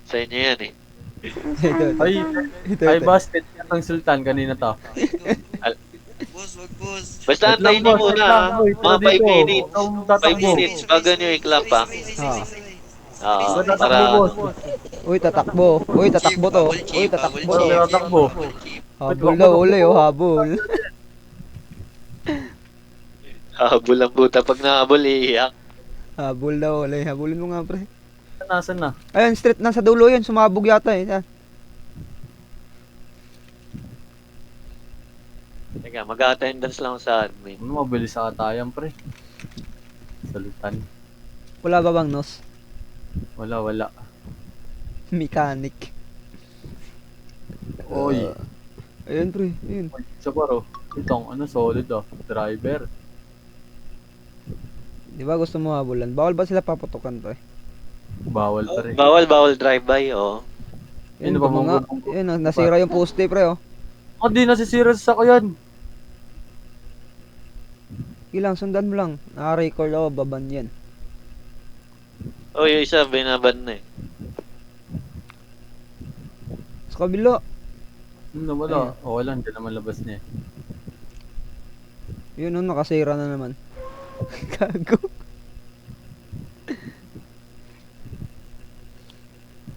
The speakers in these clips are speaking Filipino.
Sa inyo yan eh. Ito. Ay, Ito, ay ito. basket ang sultan kanina to. Al- Boss, wag boss. Basta Wait lang antayin nyo boss, wait muna lang. ha. Uy, tara Mga 5 dito. minutes. Ikaw 5 tatakbo. minutes bago nyo i-clap ha. Ah. Oo, Ikaw tatakbo para boss. Uy, tatakbo. Uy, tatakbo to. Bubble Uy, chip, bubble tatakbo Wala to. chip. may tatakbo. Bubble chip. Habol daw uli, oh, habol. habol ang puta. Pag nahabol, iiyak. Habol daw uli. Habulin mo nga, pre. Nasaan na? Ayun, straight nasa dulo yun. Sumabog yata eh. Yan. Teka, mag-attendance lang ako sa admin. Ano mabilis sa katayan pre? Sultan. Wala ba bang nos? Wala. Mechanic. Oy. Ayun, pre. Ayun. Sa paro. Itong ano solid driver. Di ba gusto mo habulan? Bawal ba sila paputukan, pre? Bawal pa rin. Bawal drive-by, oh. Yun Yun, ba tama nga. mong Yun, nasira yung poste, pre, oh. Oh, di nasisira sa sakyan. Ilang, sundan mo lang. Naka-record ako, baban yan. Oh, yung isa, binaban na eh. Sa kabila. Wala. Oh, wala. Hindi naman labas niya. Yun, oh, nakasira na naman. Gago.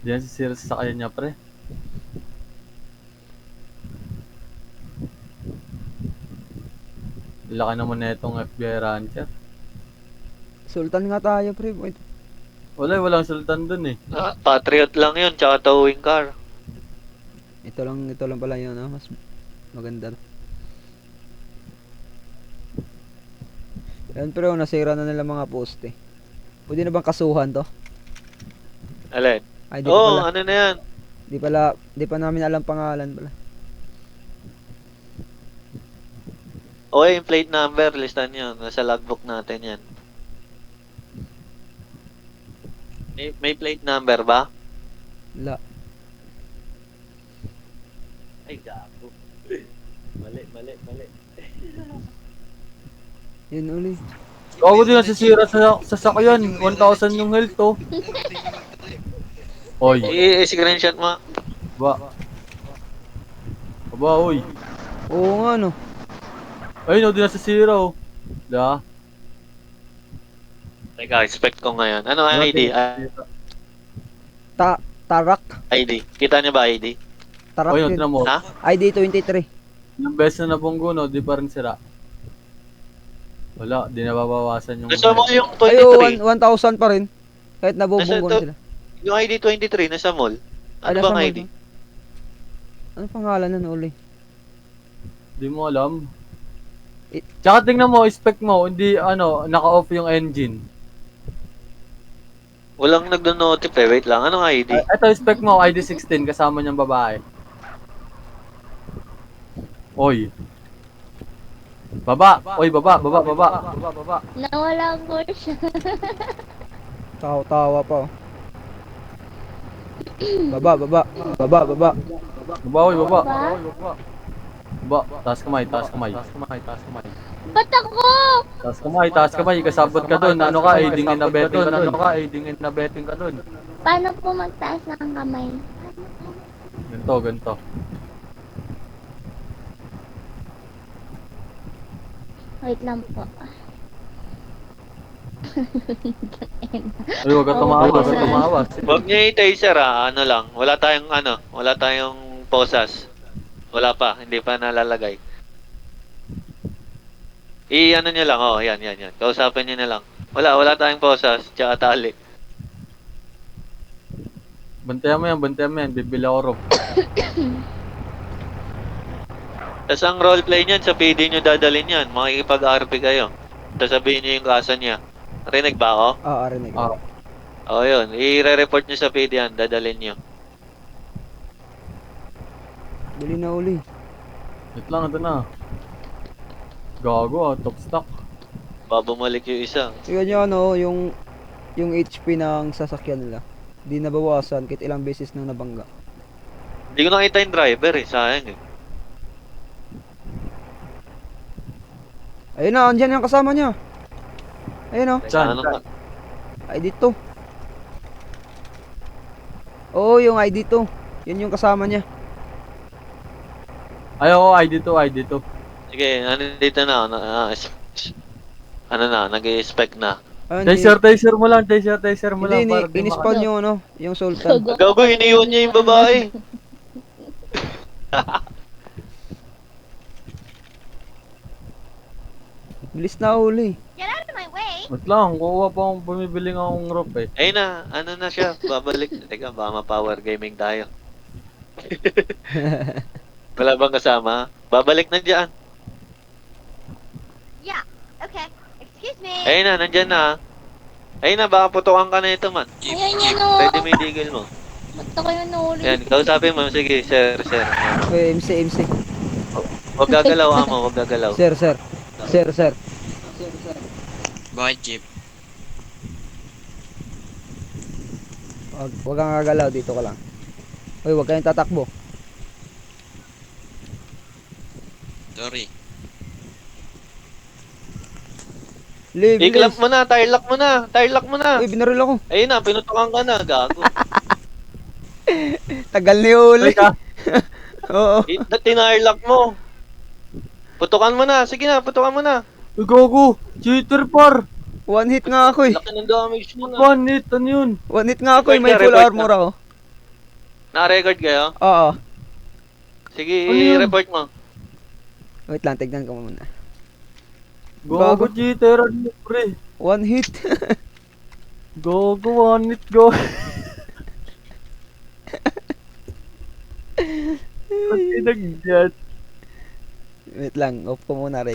Di nasisira sa sakyan niya pre. Laki naman na itong FBI Rancher. Sultan nga tayo, pre. Wait. Walang sultan dun eh. Ah, Patriot lang yun, tsaka towing car. Ito lang pala yun, ah. Mas maganda. Yan, pero nasira na nila mga poste. Pwede na bang kasuhan to? Alin? Ay, di pa Oh, pala. ano na yan? Di pa namin alam pangalan pala. Okay, yung plate number, listan nyo. Nasa logbook natin yan. May plate number ba? La. Ay, gago. Mali. Yun uli. Ako din nasisira sa sakyan. 1,000 yung health to. Oy. I-screenshot mo. Ba. Aba, oy. Oo nga, no. Ayun, di nasisira oh. Da. Teka, expect ko ngayon. Ano ang ID? Tarak. ID. Kita niyo ba ID? Tarak Oy, yun. tignan mo. Ha? ID 23. Ilang beses na nabunggo, no? Di pa rin sira. Wala, di nababawasan yung... Nasa mall yung Ay, 23. 1,000 pa rin. Kahit nabubunggo na Nasa sila. Yung ID 23, nasa mall. Ay, Ano nasa bang mall ID? ba? Ano pangalan nun uli? Di mo alam. Eh, Tsaka tingnan mo, spec mo, hindi naka-off yung engine. Walang nagdo-notify. Wait lang. Anong ID? Ito spec mo, ID16, kasama niyang babae. Oy. Baba! Oy, baba. Nawala ko siya. Tawa pa, oh. Baba. Baba, oy, baba. Ba? Baba, taas kamay. Ba't ako? Taas kamay, kasabot ka dun. Ano ka, aiding and abetting ka dun. Paano po magtaas ng kamay? Ganto. Wait lang po. Ay, huwag ka tumawas. Huwag niyo i-taser Ano lang. Wala tayong posas. Wala pa. Hindi pa nalalagay. I-ano niyo lang. Oh, yan. Kausapin niyo na lang. Wala tayong posas. Tsaka tali. Bantayan mo yan. Bibili ako rope. Tapos ang roleplay niyan, sa PD niyo dadalhin yan. Makikipag-RP kayo. Tapos sabihin niyo yung kaso niya. Rinig ba ako? Arinig. Ah. Oo, yun. I-re-report niyo sa PD yan. Dadalhin niyo. Bili na uli. Wait lang, ito na. Gago top stock. Babumalik yung isa. Tignan nyo, yung HP ng sasakyan nila. Di nabawasan kahit ilang beses nang nabangga. Hindi ko nakita yung driver sayang eh. Ayun na, andyan yung kasama niya. Ayun, oh. Saan? Ano ka? Ay, dito. Oo, yung ID to. Yun yung kasama niya. Ay, oo, ID to. Sige, ano dito na, ano na, nag-i-spec na. Ah, hindi, Taser mo lang, taser mo lang. hindi, Para di in-spawn yung ano, yung Sultan. Gago. Gago, iniwan niya yung babae. Bilis na huli. Get out of my way! Wait lang, kuha pa akong bumibiling akong rope eh. Ayun na, ano na siya, babalik. Teka, baka ma-power gaming tayo. Wala bang kasama? Babalik na dyan. Yeah, okay. Excuse me. Ayun na, nandyan na. Ayun na, baka putukan ka na ito, man. Ayan yan o. Pwede may digil mo. Ba't ako yung nahuli? Yan, kausapin mo. Sige, sir. Uy, MC. Huwag gagalaw mo, huwag gagalaw. Sir. Bakit, Jeep? Wag kang gagalaw, dito ka lang. Uy, wag kayong tatakbo. Sorry. Live, I-clamp mo na, tire lock mo na. Uy, binaril ako. Ayun na, pinutukan ka na, gago. Tagal ni huli. Teka, Oo. Tinire lock mo. Putukan mo na, sige na, putukan mo na. gago! Cheater par! One hit nga ako eh. Laki ng damage mo na. Panit, ano yun? One hit nga ako eh. May Report full na. armor ako. Na-record kayo? Oo. Sige, Ano yun? report mo. Wait lang, tignan ko muna. Gago, Gago. cheater, ano pre? One hit. Gago, one it, go. Pati nag-jet. Wait lang, off ko muna rin.